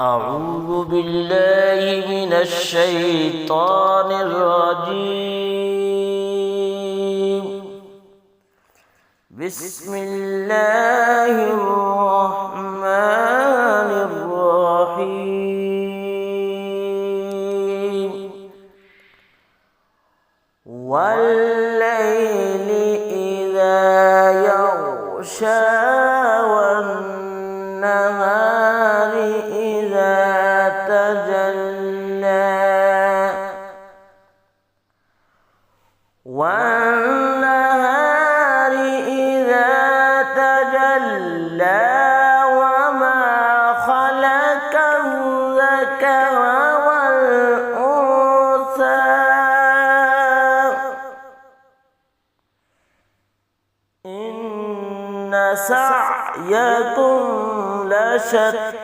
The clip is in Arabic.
أعوذ بالله من الشيطان الرجيم. بسم الله الرحمن الرحيم. والليل إذا يغشى والنهار إذا تجلى والنهار إذا تجلى وما خلق الذكر والأنثى إن سعيكم لشتى